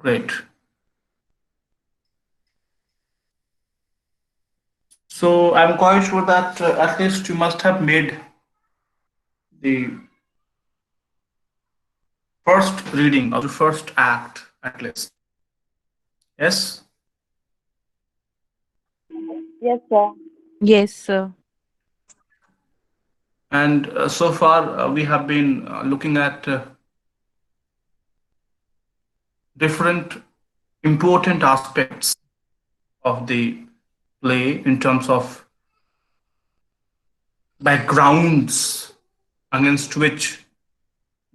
Great. So I'm quite sure that at least you must have made the first reading of the first act at least. Yes. Yes, sir. Yes, sir. And so far we have been looking at different important aspects of the play in terms of backgrounds against which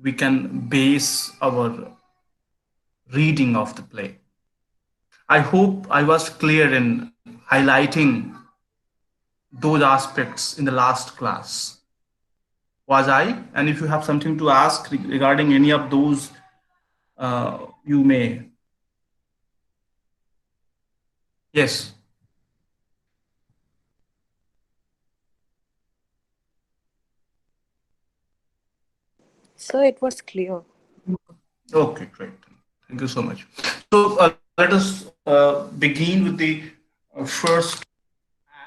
we can base our reading of the play. I hope I was clear in highlighting those aspects in the last class. Was I? And if you have something to ask regarding any of those, you may. Yes. So it was clear. Okay, great. Thank you so much. So let us begin with the first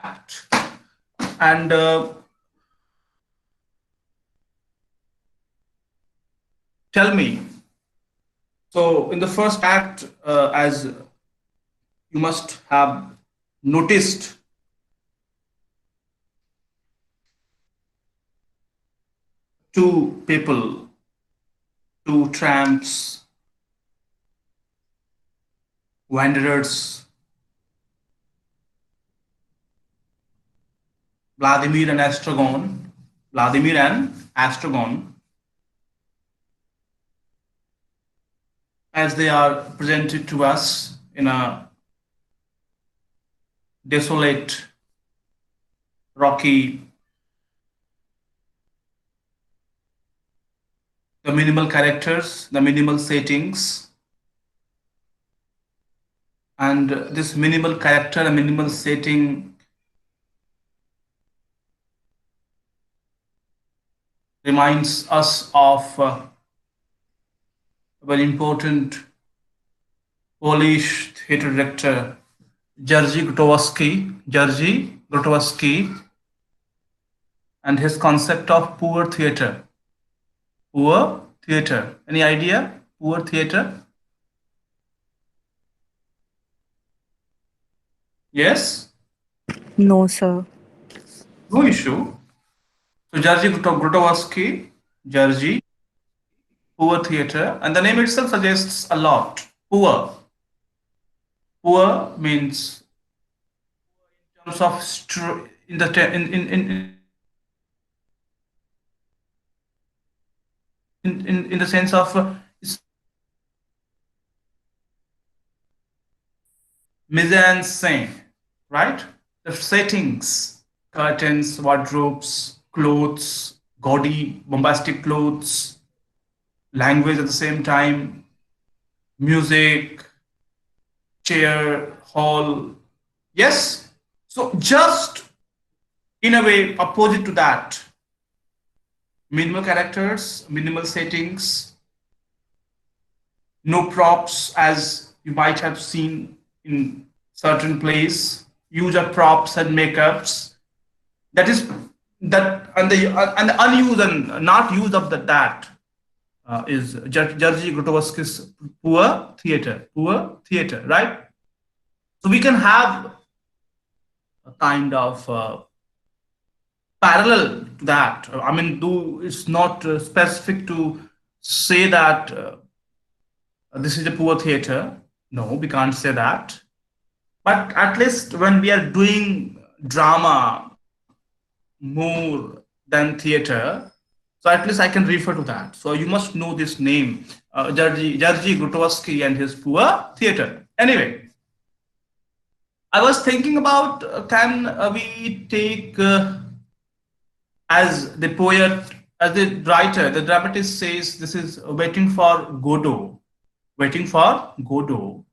act. And tell me, so in the first act, as you must have noticed, two people, two tramps, wanderers, Vladimir and Astragon, Vladimir and Astragon, as they are presented to us in a desolate, rocky, the minimal characters, the minimal settings, and this minimal character and minimal setting reminds us of a very important Polish theater director, Jerzy Grotowski, and his concept of poor theater. Poor theater. Any idea? Poor theater? Yes? No, sir. No issue. So Jerzy Grotowski, Jerzy, poor theater, and the name itself suggests a lot. Poor. Poor means in terms of in the in the sense of mise en scène, right? The settings, curtains, wardrobes, clothes, gaudy, bombastic clothes, language at the same time, music, chair, hall. Yes? So just in a way opposite to that, minimal characters, minimal settings, no props as you might have seen in certain plays, use of props and makeups. That is that and the unused and not use of that is Jerzy Grotowski's poor theater, right? So we can have a kind of parallel to that. I mean, though it's not specific to say that this is a poor theater. No, we can't say that. But at least when we are doing drama more than theater, so at least I can refer to that. So you must know this name, Jerzy Grotowski and his poor theater. Anyway, I was thinking about can we take as the poet, as the writer, the dramatist says this is waiting for Godot, waiting for Godot.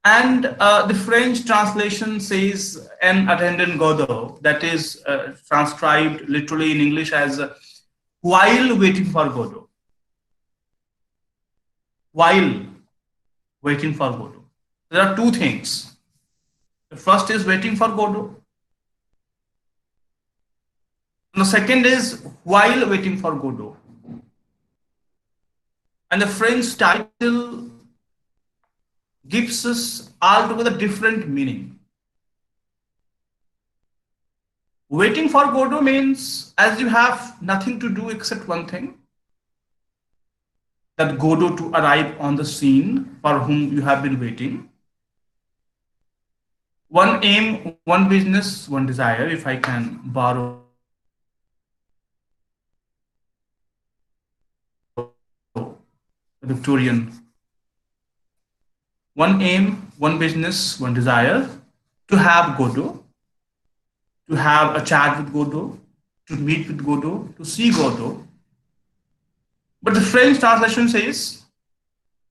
And the French translation says en attendant Godot, that is transcribed literally in English as while waiting for Godot. While waiting for Godot. There are two things. The first is waiting for Godot, and the second is while waiting for Godot. And the French title gives us altogether different meaning. Waiting for Godot means as you have nothing to do except one thing, that Godot to arrive on the scene for whom you have been waiting. One aim, one business, one desire, if I can borrow Victorian. One aim, one business, one desire, to have Godot, to have a chat with Godot, to meet with Godot, to see Godot. But the French translation says,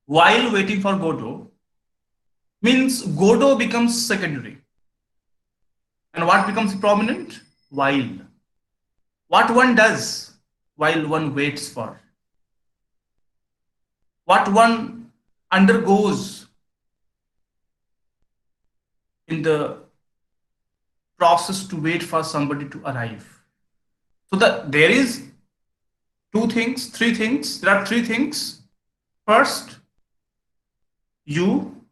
while waiting for Godot, means Godot becomes secondary. And what becomes prominent? While. What one does while one waits for. What one undergoes in the process to wait for somebody to arrive. So there is two things, three things. There are three things. First, you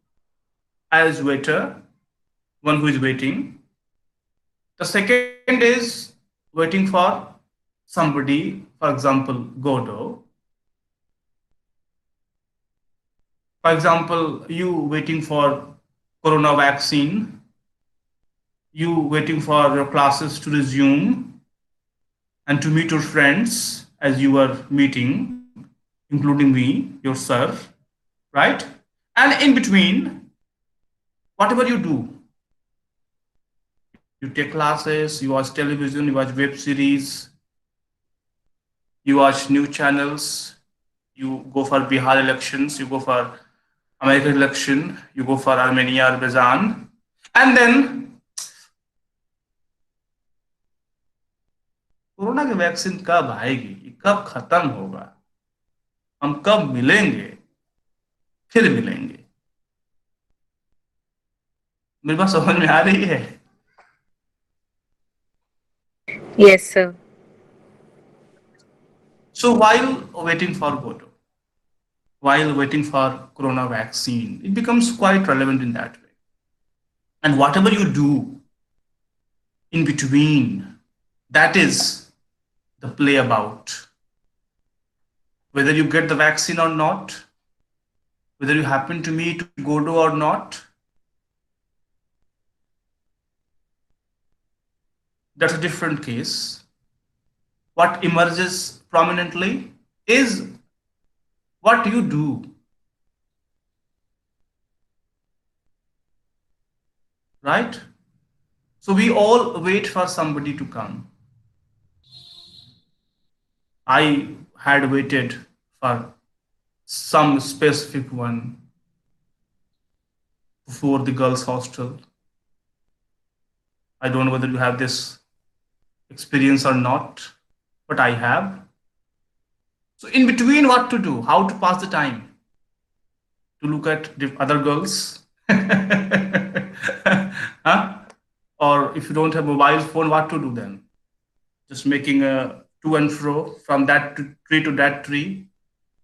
as waiter, one who is waiting. The second is waiting for somebody, for example, Godot. For example, you waiting for corona vaccine, you waiting for your classes to resume and to meet your friends as you were meeting, including me, your sir, right? And in between, whatever you do, you take classes, you watch television, you watch web series, you watch new channels, you go for Bihar elections, you go for American election, you go for Armenia, Azerbaijan, and then corona की vaccine कब आएगी, कब खत्म होगा, हम कब मिलेंगे, फिर मिलेंगे. मेरी बात समझ में आ रही है? Yes, sir. So while waiting for Godot, while waiting for corona vaccine, it becomes quite relevant in that way. And whatever you do in between, that is the play about. Whether you get the vaccine or not, whether you happen to meet Godot or not, that's a different case. What emerges prominently is what you do. Right? So we all wait for somebody to come. I had waited for some specific one before the girls' hostel. I don't know whether you have this experience or not, but I have. So in between, what to do? How to pass the time? To look at the other girls? Huh? Or if you don't have a mobile phone, what to do then? Just making a to and fro from that tree to that tree,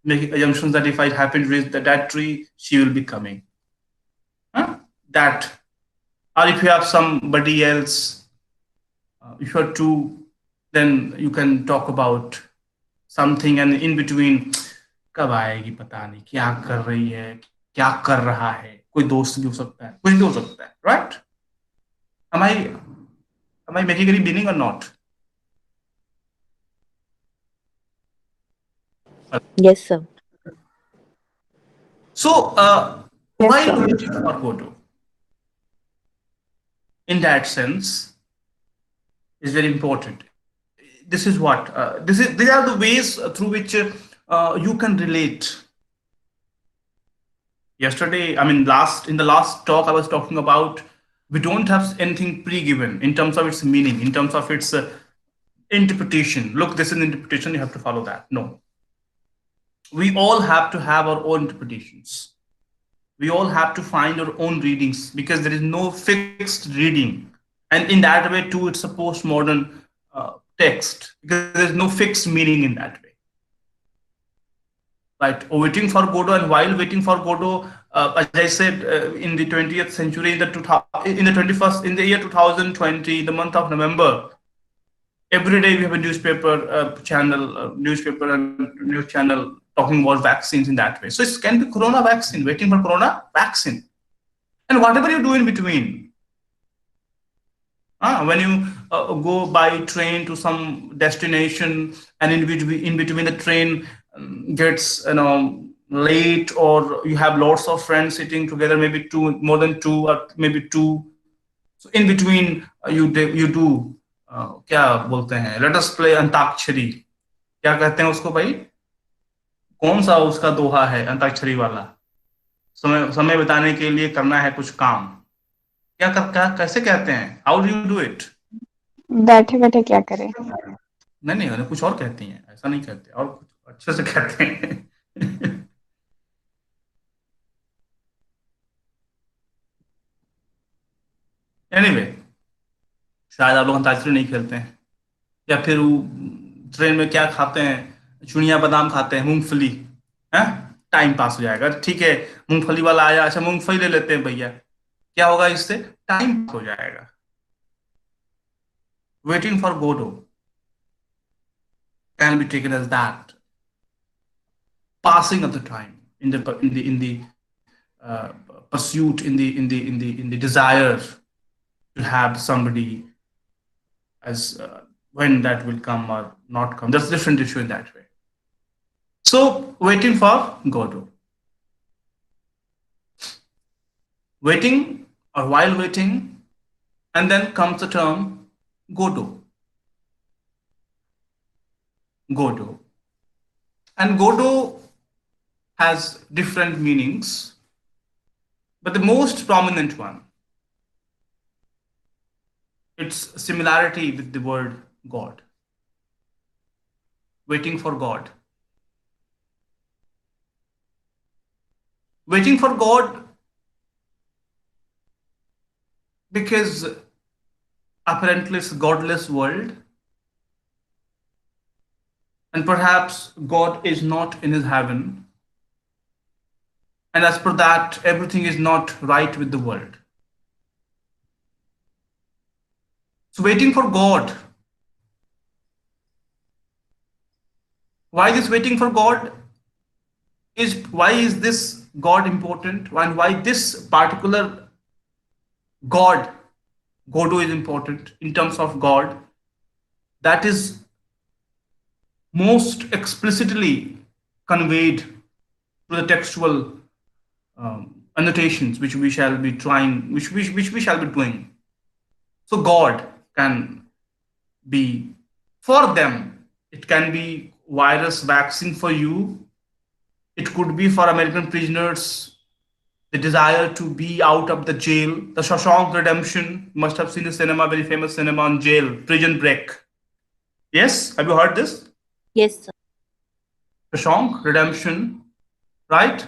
making assumptions that if I happen to reach that tree, she will be coming. Huh? That. Or if you have somebody else, if you're two, then you can talk about something and in between, कब आएगी पता नहीं, क्या कर रही है, क्या कर रहा है, कोई दोस्त भी हो सकता है, कुछ भी हो सकता है, right? Am I making any meaning or not? Yes, sir. So, Yes, while sir. waiting for Godot, in that sense, is very important. This is what these are the ways through which you can relate. Yesterday, I mean, in the last talk, I was talking about we don't have anything pre-given in terms of its meaning, in terms of its interpretation. Look, this is an interpretation, you have to follow that. No, we all have to have our own interpretations. We all have to find our own readings because there is no fixed reading, and in that way too it's a postmodern text because there's no fixed meaning in that way, right? Waiting for Godot, and while waiting for Godot, as I said, in the 20th century, in the 21st, in the year 2020, the month of November, every day we have a newspaper and news channel talking about vaccines in that way. So it can be corona vaccine, waiting for corona vaccine, and whatever you do in between. When you go by train to some destination, and in between the train gets late, or you have lots of friends sitting together, maybe two, more than two, or maybe two. So in between, you do क्या बोलते हैं, let us play antakshari. क्या कहते हैं उसको भाई? कौन सा उसका दोहा है अंताक्षरी वाला? समय समय बिताने के लिए करना है कुछ काम. क्या कैसे कहते हैं? How do you do it? बैठे बैठे क्या करें? नहीं नहीं, उन्हें कुछ और कहती हैं, ऐसा नहीं कहते, और कुछ अच्छे से कहते हैं. एनीवे, शायद आप लोग अंताक्षरी नहीं खेलते हैं, या फिर वो ट्रेन में क्या खाते हैं, चुनिया बादाम खाते हैं, मूंगफली है, टाइम पास हो जाएगा. ठीक है, मूंगफली वाला आया, अच्छा मूंगफली ले लेते हैं भैया, क्या होगा इससे? टाइम पास हो जाएगा. Waiting for Godot can be taken as that passing of the time in the pursuit, in the desire to have somebody, as when that will come or not come. That's a different issue in that way. So waiting for Godot, waiting or while waiting, and then comes the term Godot. Godot. And Godot has different meanings, but the most prominent one, its similarity with the word God. Waiting for God. Waiting for God because apparently it's a godless world, and perhaps God is not in his heaven, and as per that, everything is not right with the world. So waiting for God. Why this waiting for God? Why is this God important, and why this particular God, Godot, is important in terms of God? That is most explicitly conveyed through the textual annotations, which we shall be trying, which we shall be doing. So God can be, for them, it can be virus vaccine for you. It could be for American prisoners, the desire to be out of the jail. The Shawshank Redemption, you must have seen the cinema, very famous cinema on jail, prison break. Yes, have you heard this? Yes, sir. Shawshank Redemption, right?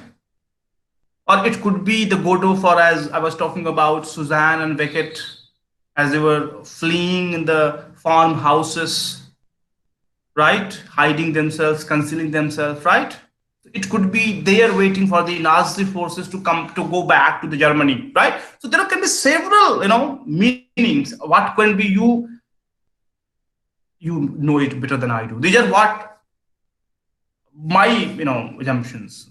Or it could be the Godot for, as I was talking about, Suzanne and Beckett, as they were fleeing in the farmhouses, right? Hiding themselves, concealing themselves, right? It could be they are waiting for the Nazi forces to go back to the Germany, right? So there can be several, meanings. What can be you know it better than I do. These are what my, assumptions.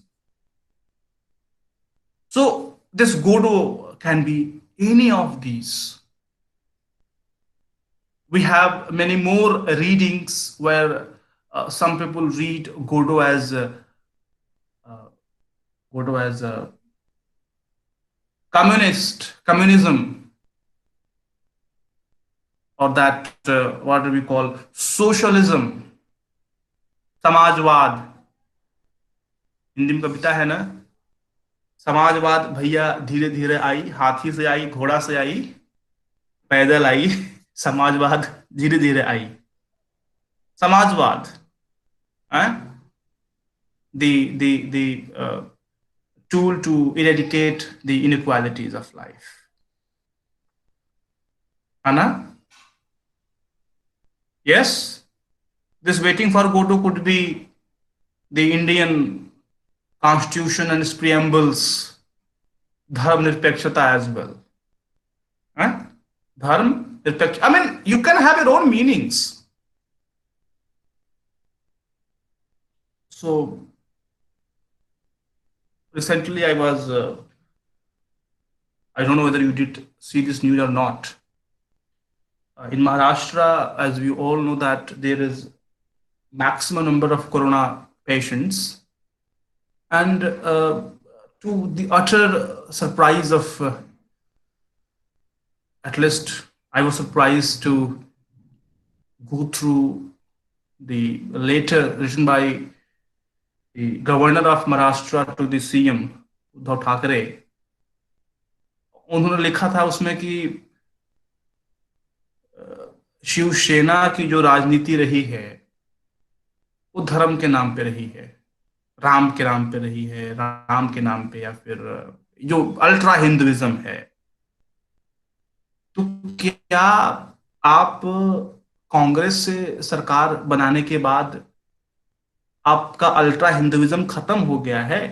So this Godot can be any of these. We have many more readings where some people read Godot as communism, or that what do we call socialism, समाजवाद. हिंदी में कविता है ना, समाजवाद भैया धीरे धीरे आई, हाथी से आई, घोड़ा से आई, पैदल आई, समाजवाद धीरे धीरे आई. समाजवाद, the tool to eradicate the inequalities of life. Anna? Yes, this waiting for Godot could be the Indian constitution and its preambles, dharm nirpekshata as well. Huh? Dharm nirpeksh. I mean, you can have your own meanings. So recently, I don't know whether you did see this news or not. In Maharashtra, as we all know, that there is maximum number of corona patients, and to the utter surprise of at least I was surprised to go through the letter written by the governor of Maharashtra to the CM Uddhav Thackeray. उन्होंने लिखा था उसमें कि शिवसेना की जो राजनीति रही है वो धर्म के नाम पे रही है, राम के नाम पे रही है, राम के नाम पे, या फिर जो अल्ट्रा हिंदुइज्म है. तो क्या आप कांग्रेस से सरकार बनाने के बाद आपका अल्ट्रा हिंदुइज्म खत्म हो गया है?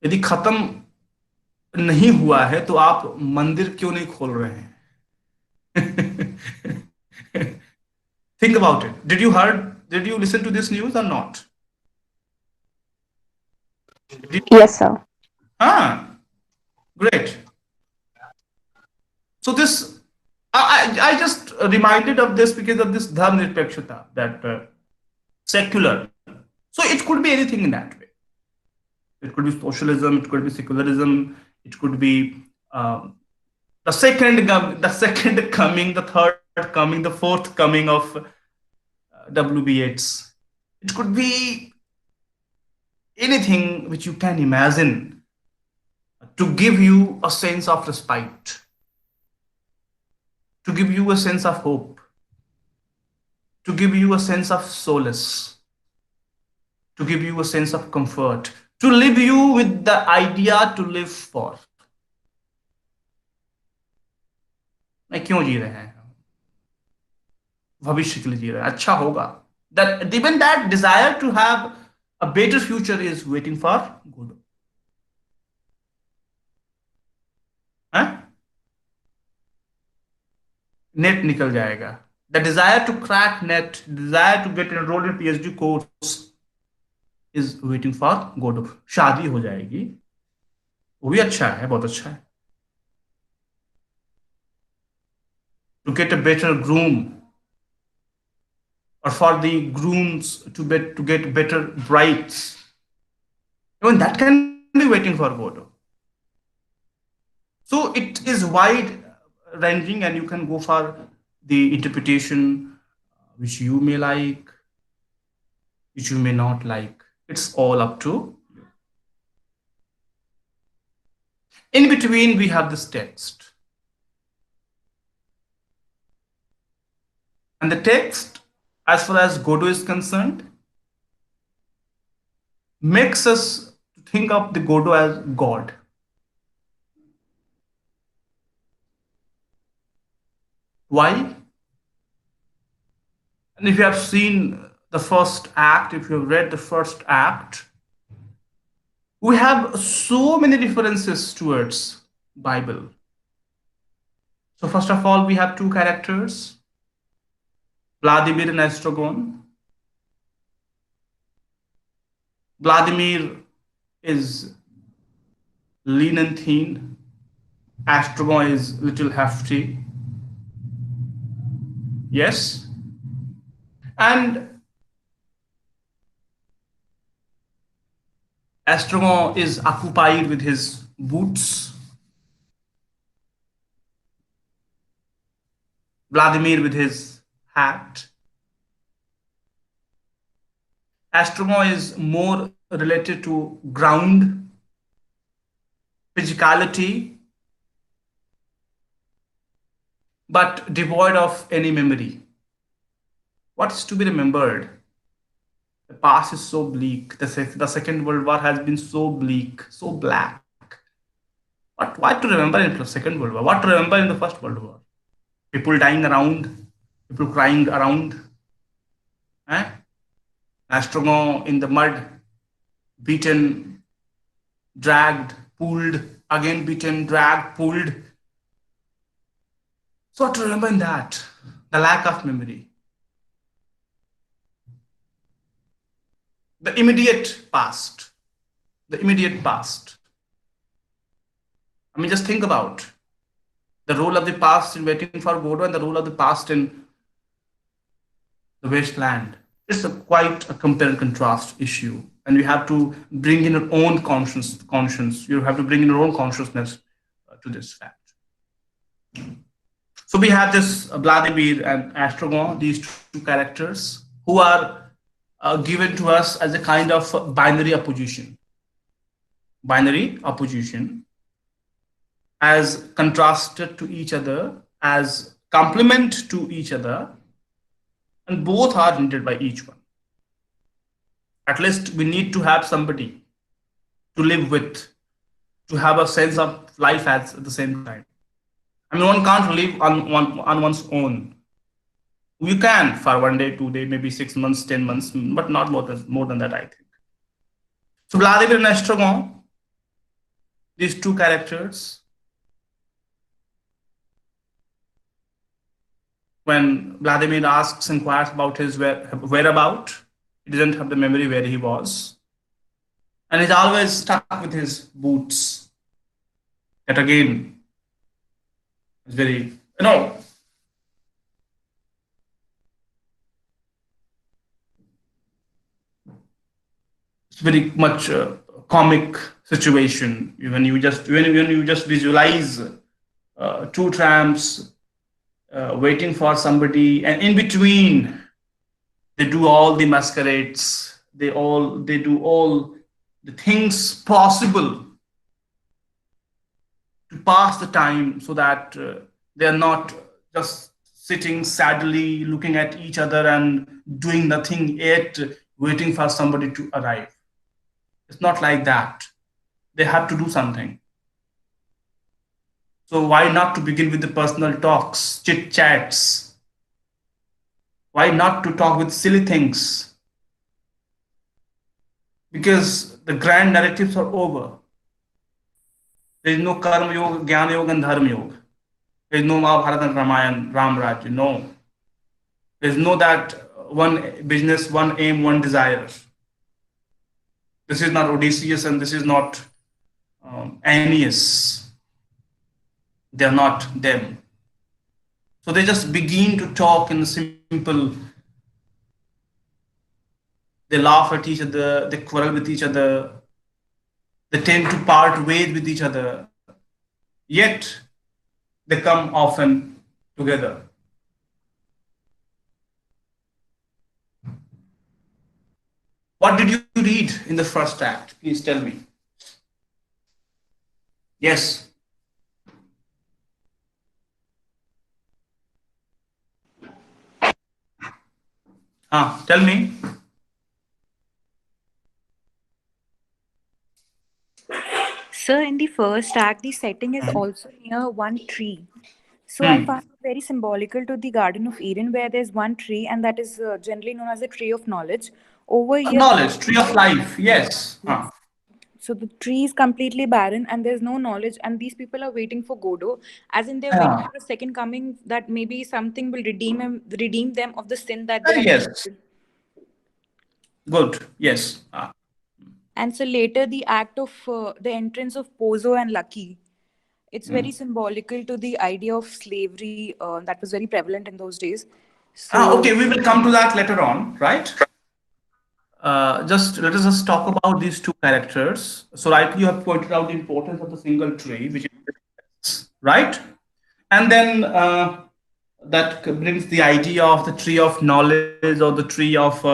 यदि खत्म नहीं हुआ है तो आप मंदिर क्यों नहीं खोल रहे हैं? Think about it. Did you listen to this news or not? Yes, sir. Ah, great. So this, I just reminded of this because of this dharma nirpekshata, that secular. So it could be anything in that way. It could be socialism, it could be secularism, it could be the second coming, the third coming, the fourth coming of W.B. Yeats. It could be anything which you can imagine to give you a sense of respite, to give you a sense of hope, to give you a sense of solace, to give you a sense of comfort, to leave you with the idea to live for. मैं क्यों जी रहे हैं? भविष्य के लिए जी रहे हैं, अच्छा होगा. That even that desire to have a better future is waiting for Godot. हाँ? नेट निकल जाएगा. The desire to crack net, desire to get enrolled in PhD course is waiting for Godot. शादी हो जाएगी, वो भी अच्छा है, बहुत अच्छा है. To get a better groom, or for the grooms to get better brides, even that can be waiting for Godot. So it is wide ranging, and you can go for the interpretation which you may like, which you may not like. It's all up to you. In between, we have this text. And the text, as far as Godot is concerned, makes us think of the Godot as God. Why? And if you have seen the first act, if you have read the first act, we have so many references towards Bible. So first of all, we have two characters, Vladimir and Estragon. Vladimir is lean and thin. Estragon is little hefty. Yes? And Estragon is occupied with his boots, Vladimir with his hat. Estragon is more related to ground, physicality, but devoid of any memory. What is to be remembered? The past is so bleak. The Second World War has been so bleak, so black. What to remember in the Second World War? What to remember in the First World War? People dying around, people crying around, eh? Astronaut in the mud, beaten, dragged, pulled, again beaten, dragged, pulled. So what to remember in that? The lack of memory. The immediate past. The immediate past. I mean, just think about the role of the past in Waiting for Godot and the role of the past in the wasteland. It's quite a compare and contrast issue, and you have to bring in your own conscience. You have to bring in your own consciousness to this fact. So we have this Vladimir and Astrogon, these two characters who are given to us as a kind of binary opposition, as contrasted to each other, as complement to each other, and both are needed by each one. At least we need to have somebody to live with, to have a sense of life at the same time. I mean, one can't live on one's own. You can for 1 day, 2 day, maybe 6 months, 10 months, but not more than that, I think. So Vladimir and Estrogon, these two characters, when Vladimir asks, inquires about his whereabout, he doesn't have the memory where he was, and he's always stuck with his boots. That again is very, it's very much a comic situation when you just visualize two tramps waiting for somebody, and in between they do all the masquerades, they do all the things possible to pass the time, so that they are not just sitting sadly looking at each other and doing nothing yet waiting for somebody to arrive. It's not like that. They have to do something. So why not to begin with the personal talks, chit chats? Why not to talk with silly things? Because the grand narratives are over. There is no karma yoga, jnana yoga, and dharma yoga. There is no Mahabharata and Ramayana, Ram Raj. No. There is no that one business, one aim, one desire. This is not Odysseus and this is not Aeneas. They are not them. So they just begin to talk in simple. They laugh at each other, they quarrel with each other, they tend to part ways with each other, yet they come often together. What did you read in the first act? Please tell me. Yes. Tell me. Sir, in the first act, the setting is also near one tree. So I found it very symbolical to the Garden of Eden, where there's one tree, and that is generally known as the tree of knowledge. Over here, Knowledge, tree of life. Yes. yes. So the tree is completely barren, and there's no knowledge, and these people are waiting for Godot, as in they're waiting for a second coming, that maybe something will redeem them of the sin that they had Yes. committed. Good. Yes. And so later, the act of the entrance of Pozo and Lucky, it's very symbolical to the idea of slavery that was very prevalent in those days. So Okay, we will come to that later on, right? Just let us just talk about these two characters. So, rightly, you have pointed out the importance of the single tree, which is right, and then that brings the idea of the tree of knowledge or the tree of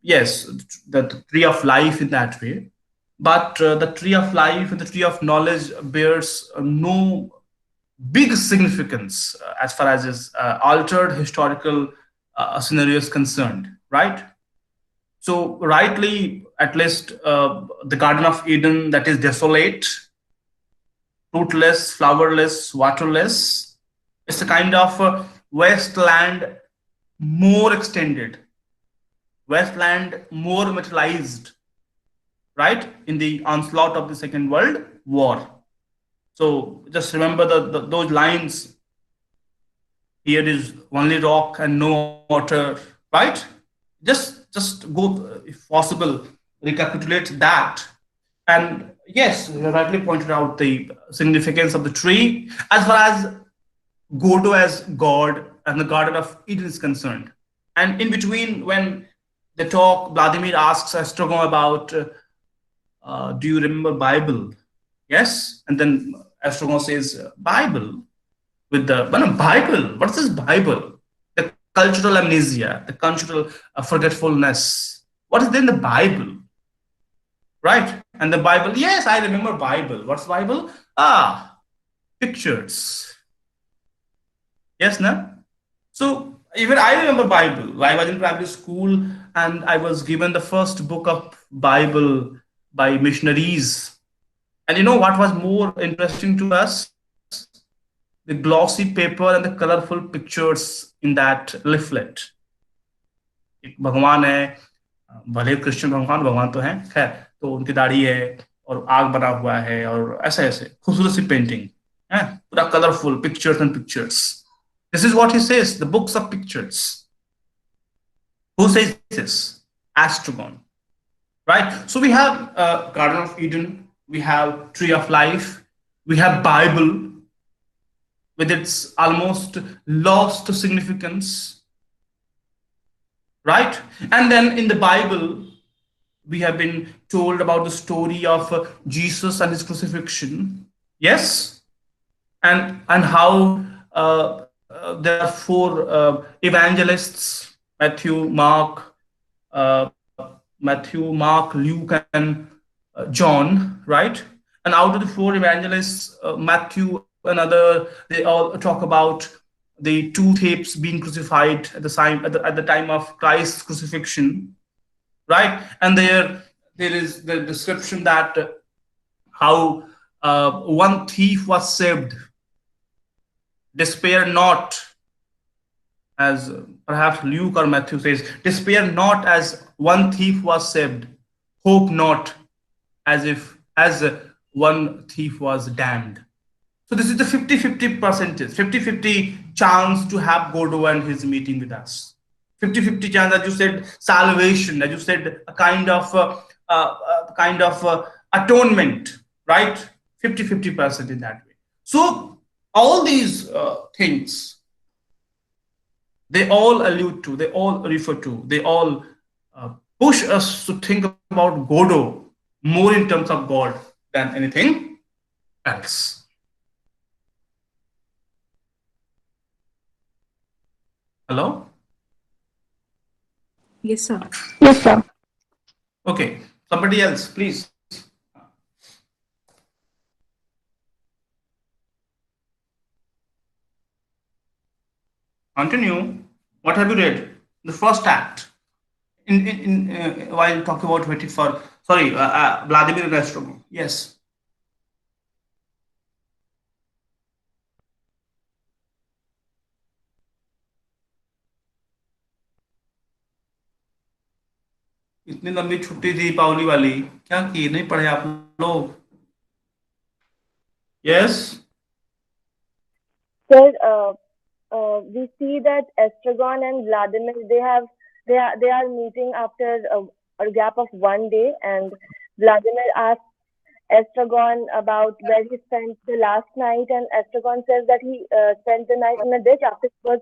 yes, the tree of life in that way. But the tree of life and the tree of knowledge bears no big significance as far as is altered historical scenario is concerned, right? So, rightly, at least the Garden of Eden that is desolate, fruitless, flowerless, waterless, it's a kind of wasteland more extended, wasteland more materialized, right? In the onslaught of the Second World War. So just remember those lines. Here is only rock and no water, right? Just go, if possible, recapitulate that. And yes, you rightly pointed out the significance of the tree as far as Godot as God and the Garden of Eden is concerned. And in between, when they talk, Vladimir asks Astrogon about, do you remember Bible? Yes. And then Astrogon says, Bible? With the Bible. What's this Bible? The cultural amnesia, the cultural forgetfulness. What is there in the Bible? Right? And the Bible, yes, I remember Bible. What's Bible? Ah, pictures. Yes, no? So even I remember Bible. I was in primary school and I was given the first book of Bible by missionaries. And you know what was more interesting to us? The glossy paper and the colorful pictures in that leaflet. एक भगवान है, भले कृष्ण भगवान भगवान तो हैं खैर, तो उनकी दाढ़ी है और आग बना हुआ है और ऐसे ऐसे खूबसूरत सी पेंटिंग है, पूरा colourful pictures and pictures. This is what he says, the books of pictures. Who says this? Astragon, right? So we have Garden of Eden, we have Tree of Life, we have Bible with its almost lost significance, right? And then in the Bible, we have been told about the story of Jesus and his crucifixion. Yes, and how there are four evangelists: uh, Matthew, Mark, Luke, and John, right? And out of the four evangelists, Matthew and other, they all talk about the two thieves being crucified at the time of Christ's crucifixion, right? And there is the description that how one thief was saved. Despair not, as perhaps Luke or Matthew says, despair not as one thief was saved, hope not as one thief was damned. So this is the 50-50 percentage, 50-50 chance to have Godot and his meeting with us. 50-50 chance, as you said, salvation, as you said, a kind of atonement, right? 50-50% in that way. So all these things, they all allude to, they all refer to, they all push us to think about Godot more in terms of God than anything else. Hello? Yes, sir. Yes, sir. Okay, somebody else, please. Continue. What have you read? The first act. While talking about waiting for, sorry, Vladimir Restrom. Yes. इतनी लंबी छुट्टी थी दीपावली वाली, क्या की नहीं पढ़े आप लोग? Yes. Sir, we see that Estragon and Vladimir they are meeting after a gap of one day, and Vladimir asks Estragon about where he spent the last night, and Estragon says that he spent the night in a ditch after he was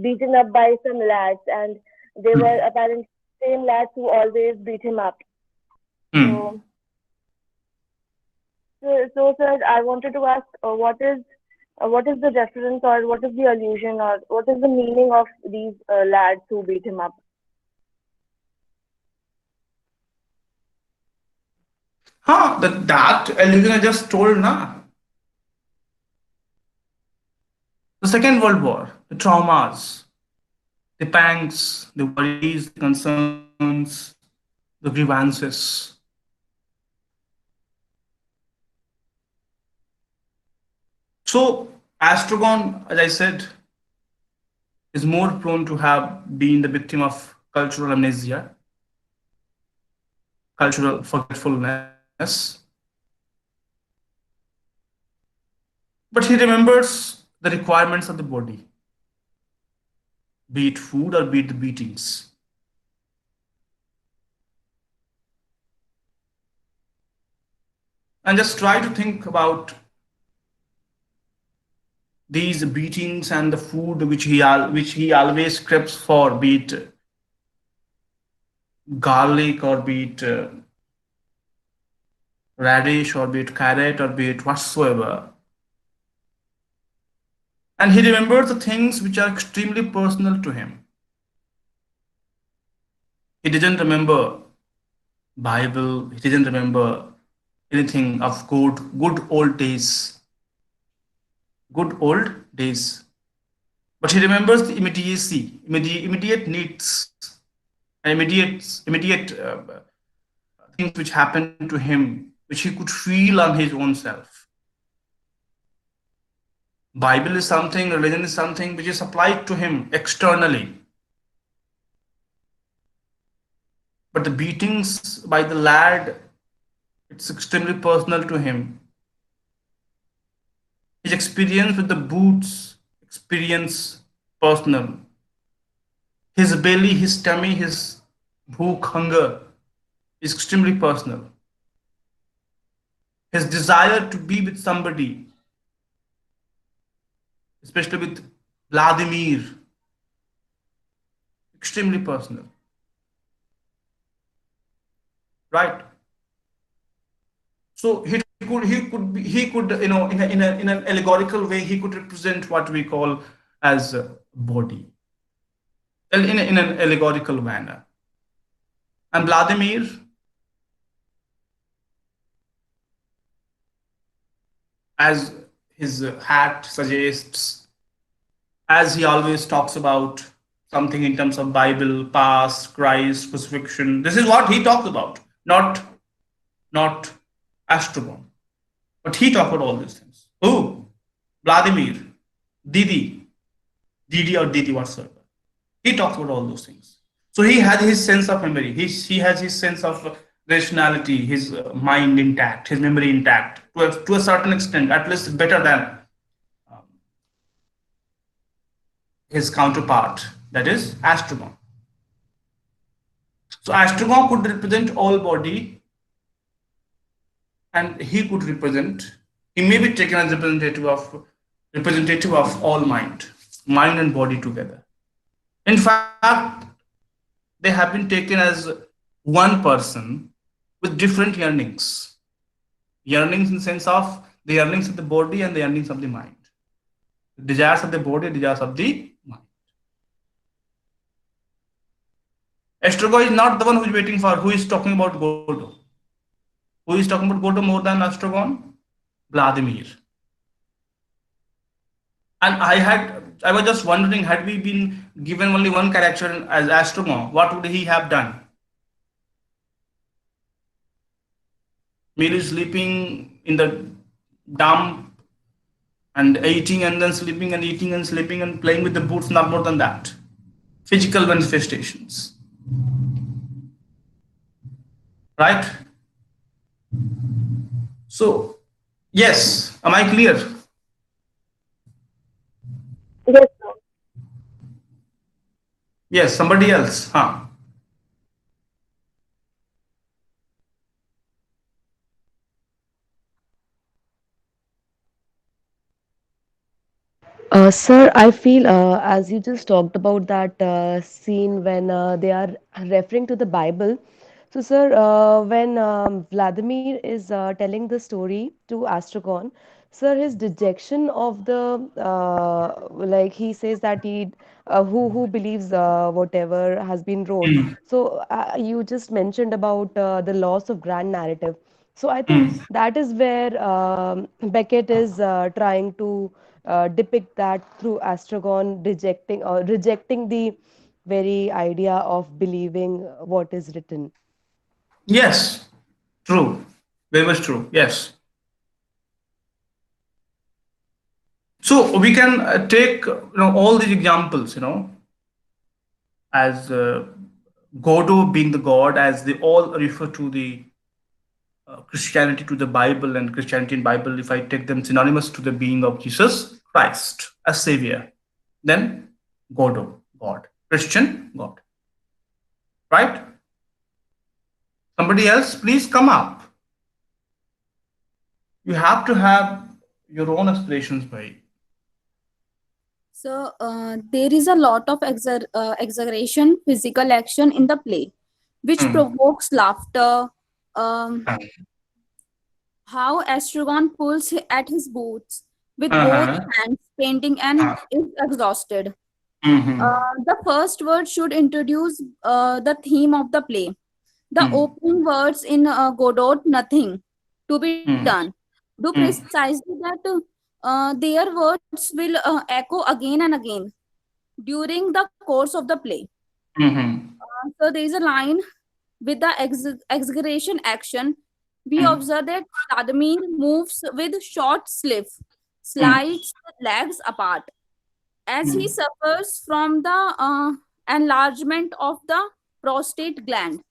beaten up by some lads, and they were apparently the same lads who always beat him up. So, sir, I wanted to ask, what is the reference, or what is the allusion, or what is the meaning of these lads who beat him up? That allusion I just told, na. The Second World War, the traumas. the pangs, the worries, the concerns, the grievances. So, Astragon, as I said, is more prone to have been the victim of cultural amnesia, cultural forgetfulness. But he remembers the requirements of the body, be it food or be it the beatings. And just try to think about these beatings and the food which he always craves for, be it garlic or be it radish or be it carrot or be it whatsoever. And he remembers the things which are extremely personal to him. He doesn't remember Bible. He doesn't remember anything of good old days, good old days. But he remembers the immediacy, immediate needs, and immediate things which happened to him, which he could feel on his own self. Bible is something, religion is something which is applied to him externally. But the beatings by the lad, it's extremely personal to him. His experience with the boots, experience personal. His belly, his tummy, his bhook, hunger is extremely personal. His desire to be with somebody, especially with Vladimir, extremely personal, right? So he could in an allegorical way he could represent what we call as a body in an allegorical manner. And Vladimir, as his hat suggests, as he always talks about something in terms of Bible, past, Christ, crucifixion. This is what he talks about, not Astrogon. But he talked about all these things. Who? Vladimir, Didi, Didi or Didi whatsoever. He talks about all those things. So he had his sense of memory. He has his sense of rationality, his mind intact, his memory intact to a certain extent, at least better than his counterpart, that is Astrogon. So Astrogon could represent all body, and he may be taken as representative of all mind and body together. In fact, they have been taken as one person with different yearnings. Yearnings in the sense of the yearnings of the body and the yearnings of the mind. The desires of the body, desires of the mind. Astrogo is not the one who is waiting for, who is talking about Godot. Who is talking about Godot more than Astrogon? Vladimir. And I was just wondering, had we been given only one character as Astrogon, what would he have done? Merely sleeping in the dump and eating and then sleeping and eating and sleeping and playing with the boots, not more than that. Physical manifestations. Right? So, yes, am I clear? Yes, sir. Yes, somebody else. Huh? Sir, I feel as you just talked about that scene when they are referring to the Bible. So, sir, when Vladimir is telling the story to Astragon, sir, his dejection of the like he says that he who believes whatever has been wrote. Hmm. So, you just mentioned about the loss of grand narrative. So, I think Hmm. that is where Beckett is trying to depict that through Astragon rejecting the very idea of believing what is written. Yes, true. Very much true. Yes. So we can take all these examples, as Godot being the god, as they all refer to the Christianity to the Bible, and Christianity and Bible, if I take them synonymous to the being of Jesus Christ as Savior, then Godot, God, Christian, God, right? Somebody else, please come up. You have to have your own aspirations, by. So there is a lot of exaggeration, physical action in the play, which Hmm. provokes laughter. Um, how Estragon pulls at his boots with both Uh-huh. hands, painting, and is exhausted. Mm-hmm. The first word should introduce the theme of the play. The Mm-hmm. opening words in Godot, nothing to be done, do Mm-hmm. precisely that their words will echo again and again during the course of the play. Mm-hmm. So there is a line with the exaggeration action. We observe that Vladimir moves with short sleeve, slides the legs apart as he suffers from the enlargement of the prostate gland,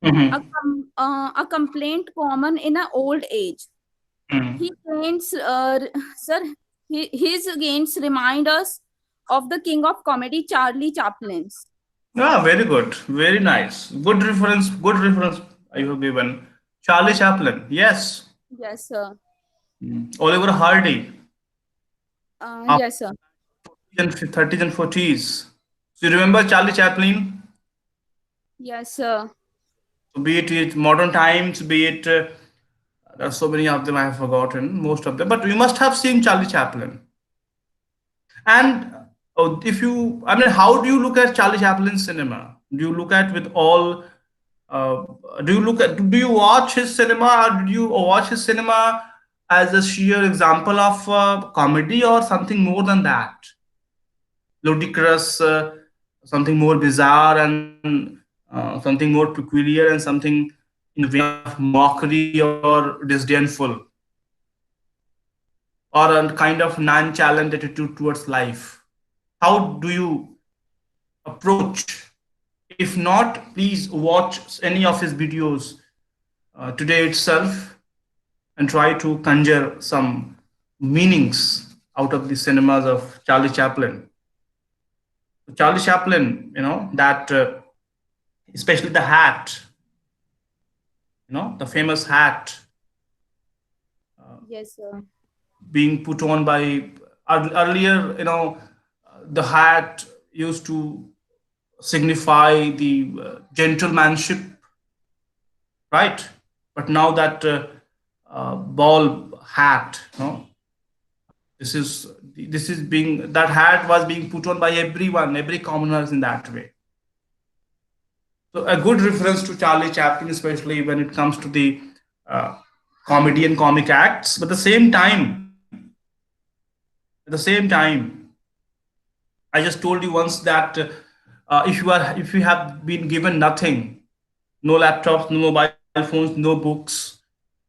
Mm-hmm. a complaint common in a old age. He gains, sir, his gains remind us of the king of comedy, Charlie Chaplin's. Ah, very good. Very nice. Good reference. Good reference you have given. Charlie Chaplin. Yes. Yes, sir. Oliver Hardy. After Yes, sir. 30s and 40s. So you remember Charlie Chaplin? Yes, sir. So be it modern times, be it there are so many of them I have forgotten most of them, but you must have seen Charlie Chaplin. And if you, I mean, how do you look at Charlie Chaplin's cinema? Do you look at with all? Uh, do you look at? Do you watch his cinema, or do you watch his cinema as a sheer example of comedy, or something more than that? Ludicrous, something more bizarre, and something more peculiar, and something in the vein of mockery or disdainful, or a kind of nonchalant attitude towards life. How do you approach? If not, please watch any of his videos today itself and try to conjure some meanings out of the cinemas of Charlie Chaplin. Charlie Chaplin, that especially the hat, the famous hat Yes, sir. being put on by earlier, the hat used to signify the gentlemanship, right? But now that ball hat, this is being that hat was being put on by everyone, every commoners in that way. So a good reference to Charlie Chaplin, especially when it comes to the uh, comedy and comic acts. But at the same time, I just told you once that if you have been given nothing, no laptops, no mobile phones, no books,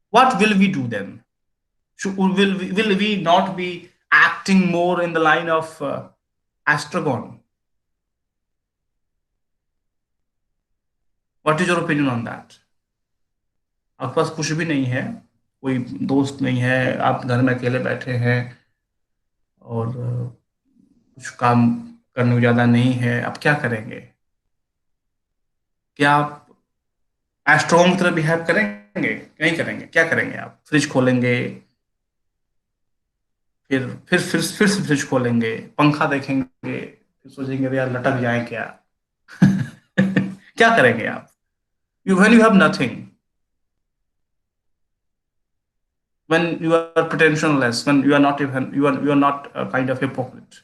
what will we do then? Will we not be acting more in the line of Astragon? What is your opinion on that? आपके पास कुछ भी नहीं है, कोई दोस्त नहीं है, आप घर में अकेले बैठे हैं और कुछ काम करने को ज़्यादा नहीं है, आप क्या करेंगे? क्या आप एस्ट्रोन की तरह बिहेव करेंगे? नहीं करेंगे? क्या करेंगे आप? फ्रिज खोलेंगे, फिर से फ्रिज खोलेंगे, पंखा देखेंगे, फिर सोचेंगे अरे यार लटक जाए क्या? क्या करेंगे आप? When you have nothing, when you are pretensionless, when you are not even you are not a kind of hypocrite,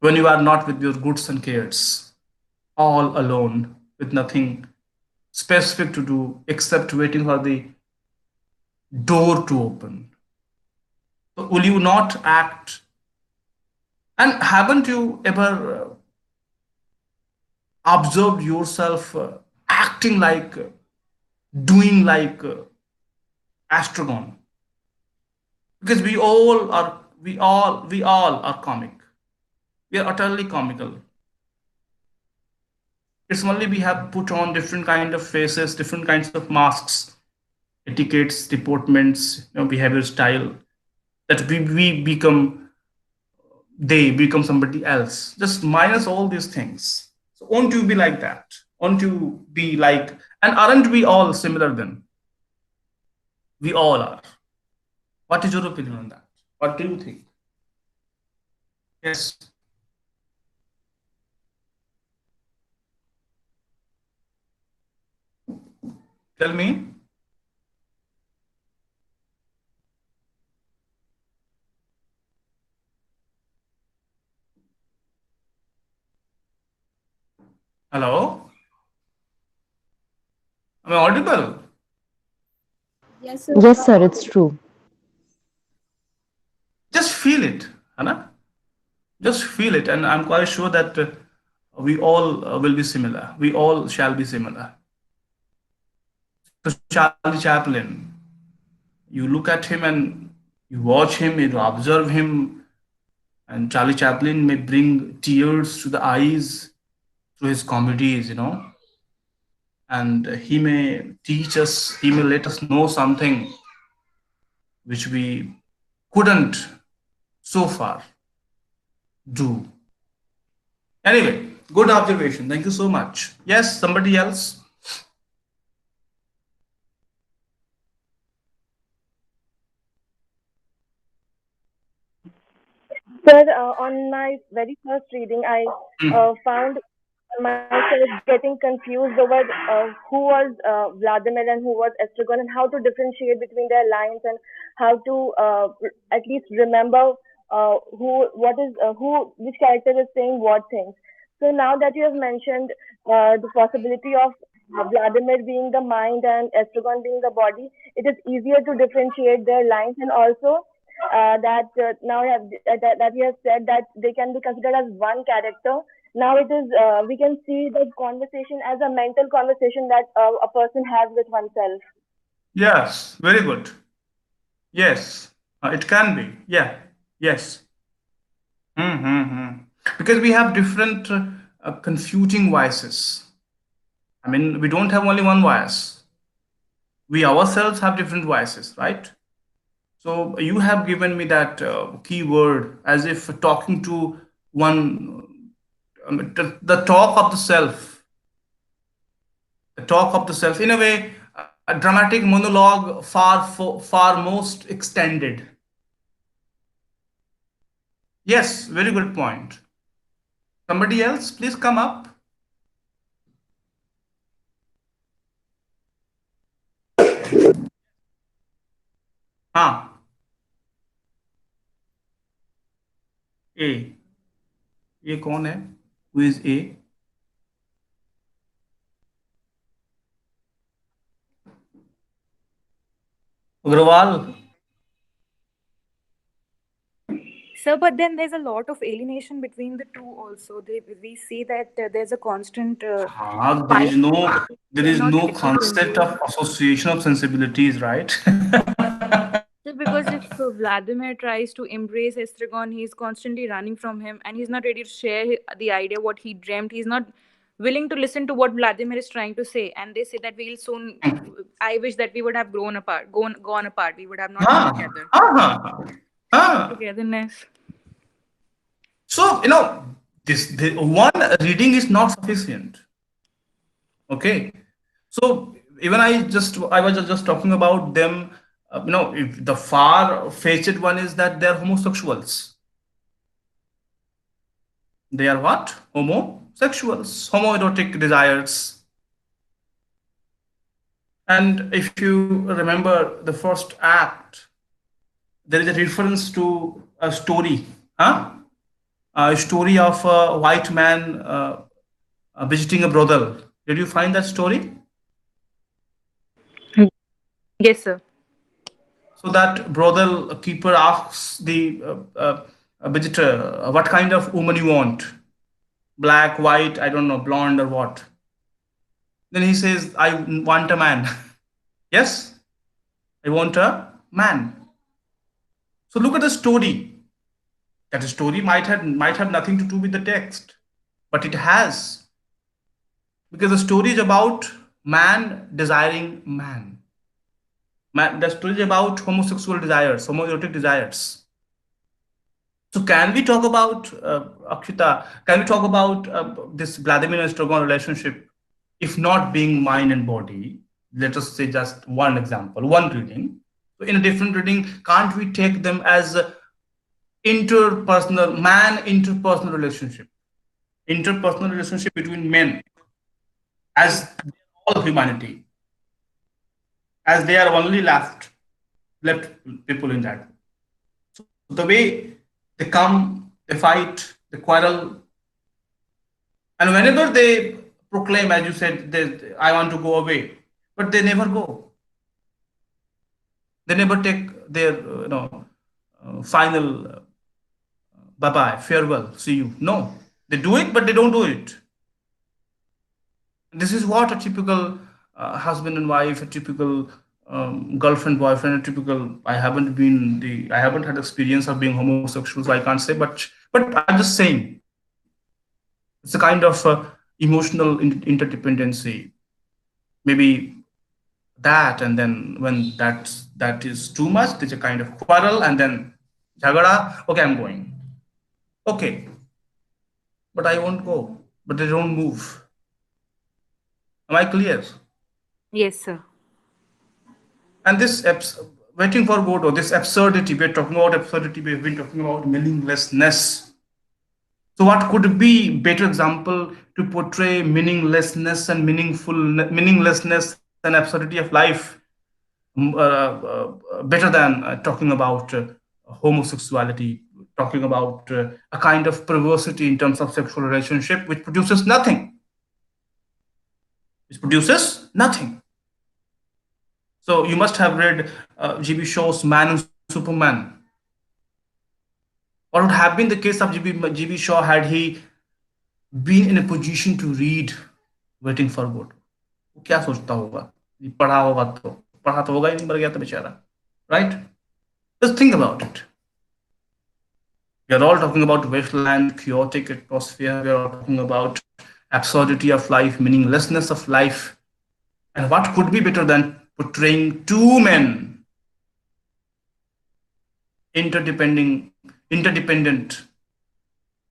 when you are not with your goods and cares, all alone with nothing specific to do except waiting for the door to open, so will you not act? And haven't you ever observed yourself acting like, doing like Astragon? Because we all are comic. We are utterly comical. It's only we have put on different kind of faces, different kinds of masks, etiquettes, deportments, behavior style, that we become, they become somebody else. Just minus all these things. So won't you be like that? Won't you be like, and aren't we all similar then? We all are. What is your opinion on that? What do you think? Yes. Tell me. Hello? Am I audible? Yes, sir. Yes, sir, it's true. Just feel it, Hannah. Just feel it, and I'm quite sure that we all will be similar. We all shall be similar. So Charlie Chaplin, you look at him and you watch him, you observe him, and Charlie Chaplin may bring tears to the eyes through his comedies, and he may teach us, he may let us know something which we couldn't so far do. Anyway, good observation. Thank you so much. Yes, somebody else? Sir, on my very first reading, I found myself getting confused over who was Vladimir and who was Estragon, and how to differentiate between their lines, and how to at least remember which character is saying what things. So now that you have mentioned the possibility of Vladimir being the mind and Estragon being the body, it is easier to differentiate their lines, and also that now that you have said that they can be considered as one character. Now it is we can see the conversation as a mental conversation that a person has with oneself. Yes, very good. Yes, it can be. Yeah, yes. Mm-hmm. Because we have different confuting voices. I mean, we don't have only one voice. We ourselves have different voices, right? So you have given me that keyword as if talking to one, the talk of the self, the talk of the self. In a way, a dramatic monologue, far most extended. Yes, very good point. Somebody else, please come up. हाँ, ए, ये कौन है? Who is A? Agarwal. Sir, but then there's a lot of alienation between the two also. We see that there's a constant हाँ, there is fight. no there They're is not no able to concept embrace. of association of sensibilities, right? Sir, because if Vladimir tries to embrace Estragon, he's constantly running from him and he's not ready to share the idea what he dreamt. He's not willing to listen to what Vladimir is trying to say. And they say that we'll soon. I wish that we would have grown apart, gone apart. We would have not been हाँ, together. हाँ, हाँ, हाँ. Togetherness. So this the one reading is not sufficient. Okay, so even I was just talking about them. If the far-fetched one is that they're homosexuals. They are what? Homosexuals, homoerotic desires. And if you remember the first act, there is a reference to a story, huh? A story of a white man visiting a brothel. Did you find that story? Yes, sir. So that brothel keeper asks the visitor, "What kind of woman you want?" black, white, I don't know, blonde or what. Then he says, I want a man. Yes, I want a man. So look at the story. That story might have nothing to do with the text, but it has, because the story is about man desiring man. The story is about homosexual desires, homoerotic desires. So can we talk about Akshita? Can we talk about this Vladimir and Strogan relationship, if not being mind and body? Let us say just one example, one reading. So in a different reading, can't we take them as interpersonal man interpersonal relationship, interpersonal relationship between men, as all humanity, as they are only left people in that. So the way they come, they fight, they quarrel, and whenever they proclaim, as you said, I want to go away, but they never go. They never take their final bye bye, farewell, see you. No, they do it, but they don't do it. This is what a typical husband and wife, a typical girlfriend, boyfriend, a typical. I haven't had experience of being homosexual, so I can't say. But I'm just saying, it's a kind of emotional interdependency. Maybe that, and then when that is too much, there's a kind of quarrel, and then jagada. Okay, I'm going. Okay, but I won't go. But they don't move. Am I clear? Yes, sir. And waiting for Godot, this absurdity, we're talking about absurdity, we've been talking about meaninglessness. So what could be better example to portray meaninglessness and meaninglessness and absurdity of life, better than talking about homosexuality, talking about a kind of perversity in terms of sexual relationship, which produces nothing. Which produces nothing. So you must have read GB Shaw's Man and Superman. What would have been the case of GB Shaw had he been in a position to read Waiting for God? वो क्या सोचता होगा? पढ़ा होगा तो पढ़ा तो होगा ही नहीं, मर गया था बेचारा. Right? Just think about it. We are all talking about wasteland, chaotic atmosphere. We are all talking about absurdity of life, meaninglessness of life. And what could be better than portraying two men interdependent,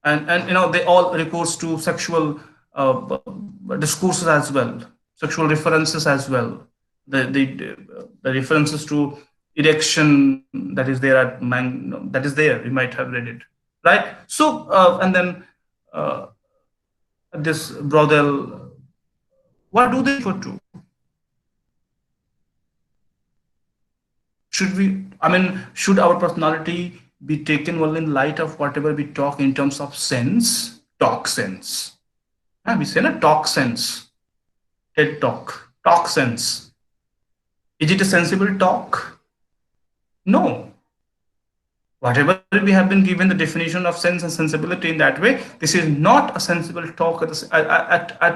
and they all recourse to sexual discourses as well, sexual references as well, the references to erection that is there at man, that is there. You might have read it, right? So and then uh, this brothel, what do they refer to? Should our personality be taken well in light of whatever we talk in terms of sense, talk sense? We say na talk sense, TED talk sense. Is it a sensible talk? No. Whatever we have been given the definition of sense and sensibility in that way, this is not a sensible talk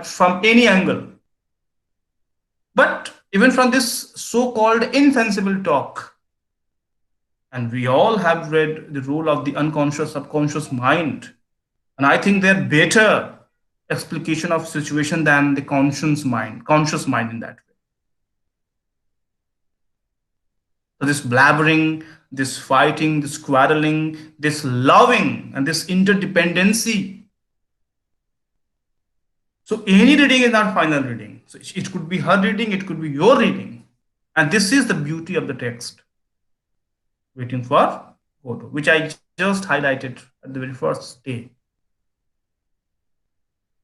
from any angle. But even from this so-called insensible talk, and we all have read the role of the unconscious, subconscious mind, and I think they're better explication of situation than the conscious mind in that way. So this blabbering, this fighting, this quarreling, this loving, and this interdependency. So any reading is not final reading. So it could be her reading, it could be your reading. And this is the beauty of the text. Waiting for Godot, which I just highlighted at the very first day.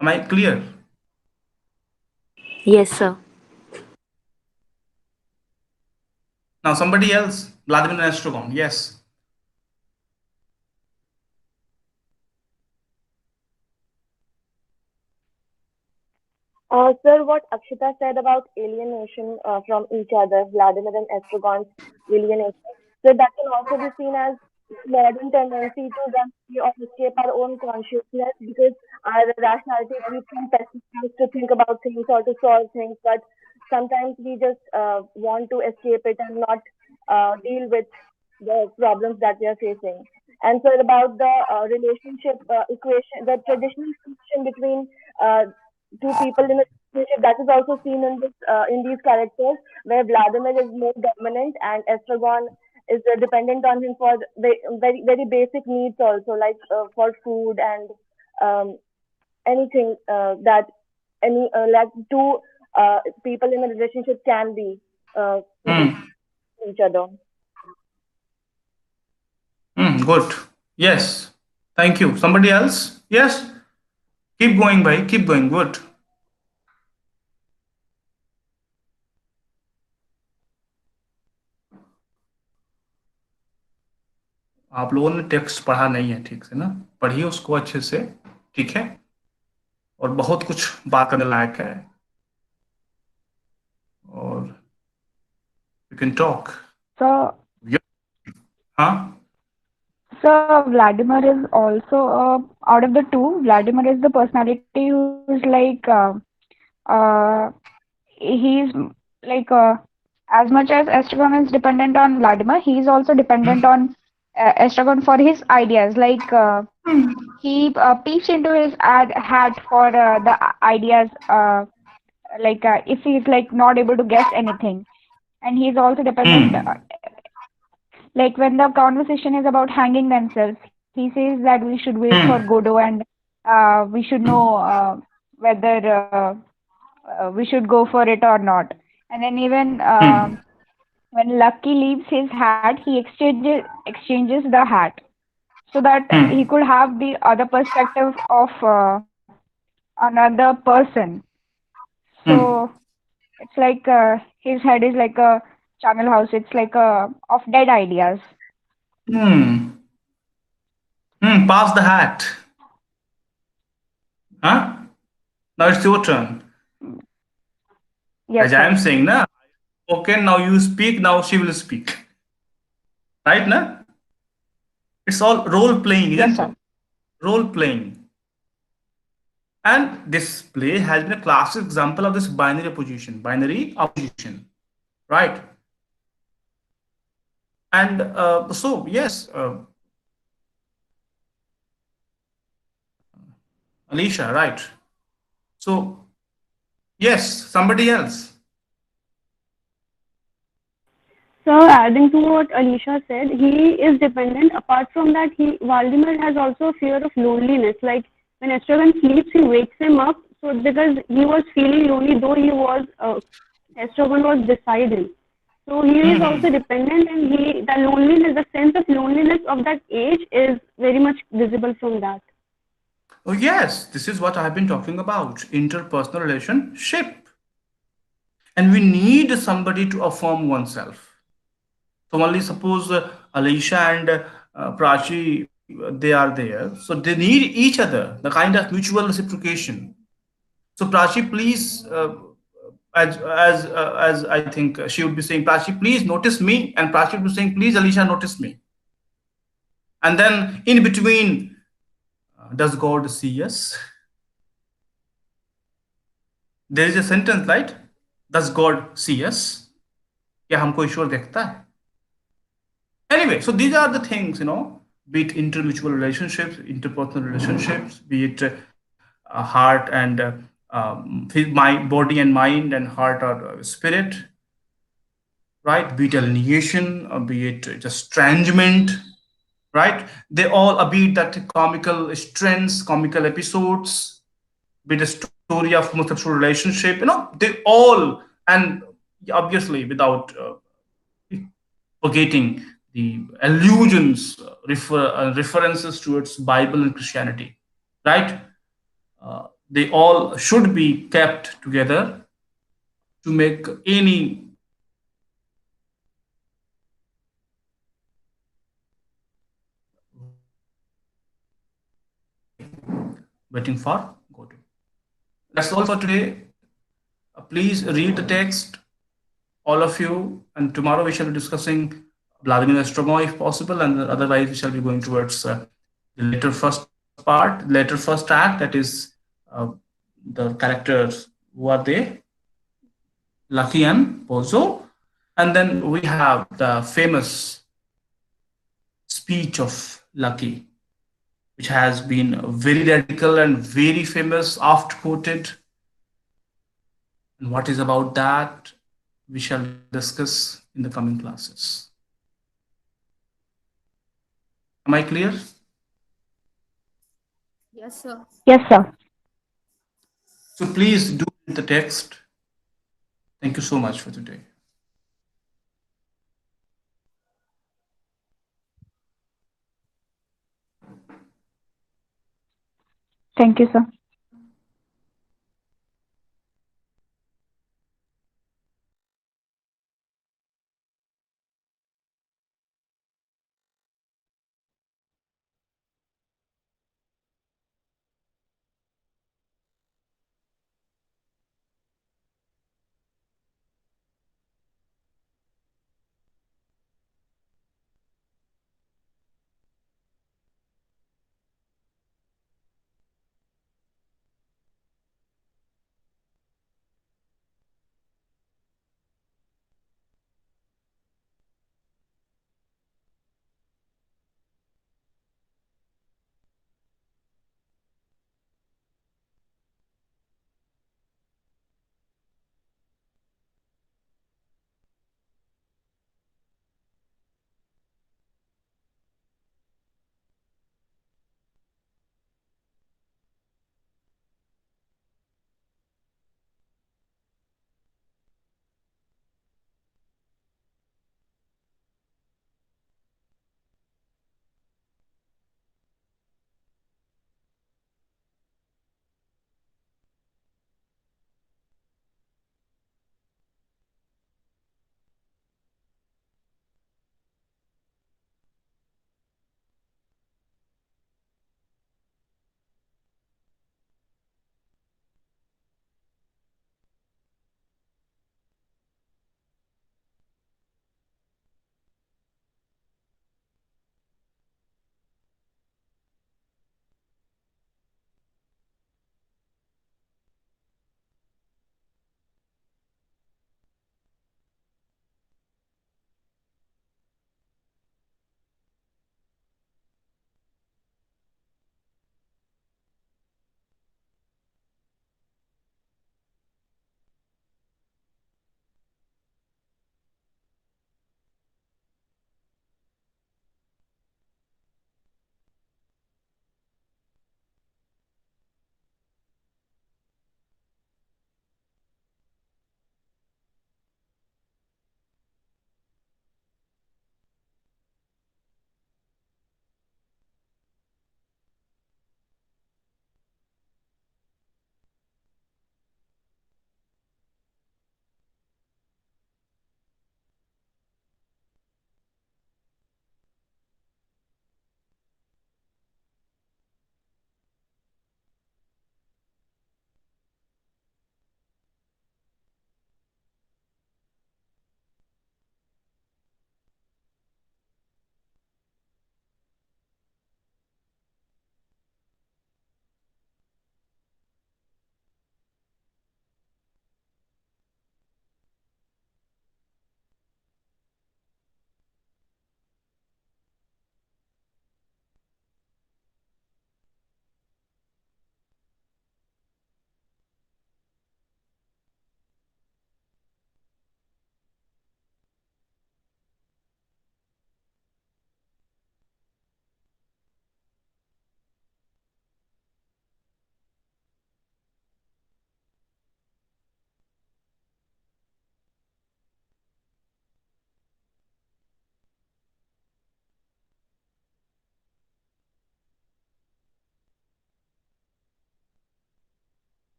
Am I clear? Yes, sir. Now somebody else, Vladimir Nestrogon, yes. Sir, what Akshita said about alienation from each other, Vladimir and Estragon's alienation, so that can also be seen as modern tendency to run away or escape our own consciousness because our rationality leads from pessimism to think about things or to solve things, but sometimes we just want to escape it and not deal with the problems that we are facing. And so about the relationship equation, the traditional equation between uh, two people in a relationship, that is also seen in this in these characters, where Vladimir is more dominant and Estragon is dependent on him for very very basic needs also, like for food and um, anything that any like two people in a relationship can be needed Hmm. to each other. Good. Yes. Thank you. Somebody else? Yes. Keep going, bhai. Keep going. Good. आप लोगों ने text पढ़ा नहीं है ठीक से ना, पढ़िए उसको अच्छे से, ठीक है, और बहुत कुछ बात करने लायक है, और यू कैन टॉक. So, हाँ. so Vladimir is also out of the two. Vladimir is the personality who's like uh, he's like as much as Estragon is dependent on Vladimir, he's also dependent on Estragon for his ideas. Like he peeps into his hat for the ideas. If he's like not able to guess anything, and he's also dependent. Like when the conversation is about hanging themselves, he says that we should wait for Godot and we should know whether we should go for it or not. And then even when Lucky leaves his hat, he exchanges the hat so that he could have the other perspective of another person. So it's like his head is like a channel house. It's like of dead ideas. Pass the hat. Huh? Now it's your turn. As Yes, I am sir. saying, na. Okay, now you speak. Now she will speak. Right, na? It's all role playing, Yes, isn't sir. it? Role playing. And this play has been a classic example of this binary opposition, right? And so, yes, Alicia, right? So, yes, somebody else. So adding to what Alicia said, he is dependent. Apart from that, he Valdemar has also a fear of loneliness. Like when Estragon sleeps, he wakes him up. So because he was feeling lonely, though he was Estragon was beside him. So he is also dependent, and the loneliness, the sense of loneliness of that age is very much visible from that. Oh, yes, this is what I've been talking about interpersonal relationship. And we need somebody to affirm oneself. So, only suppose Alicia and Prachi, they are there. So, they need each other, the kind of mutual reciprocation. So, Prachi, please, as I think she would be saying, Prachi, please notice me. And Prachi would be saying, please, Alicia, notice me. And then in between, does God see us? There is a sentence, right? Does God see us? क्या हमको ईश्वर देखता है? Anyway, so these are the things, be it intermutual relationships, interpersonal relationships, be it heart and my body and mind and heart or spirit, right? Be it alienation, or be it just estrangement, right? They all, be it that comical strengths, comical episodes, be the story of homosexual relationship, they all, and obviously without forgetting the allusions, references towards Bible and Christianity, right? They all should be kept together to make any waiting for Godot. That's all for today. Please read the text, all of you, and tomorrow we shall be discussing Vladimir Estrogov if possible, and otherwise we shall be going towards the later first part, later first act, that is uh, the characters, who are they? Lucky and Bozo. And then we have the famous speech of Lucky, which has been very radical and very famous, oft quoted. And what is about that, we shall discuss in the coming classes. Am I clear? Yes, sir. Yes, sir. So please do read the text. Thank you so much for today. Thank you, sir.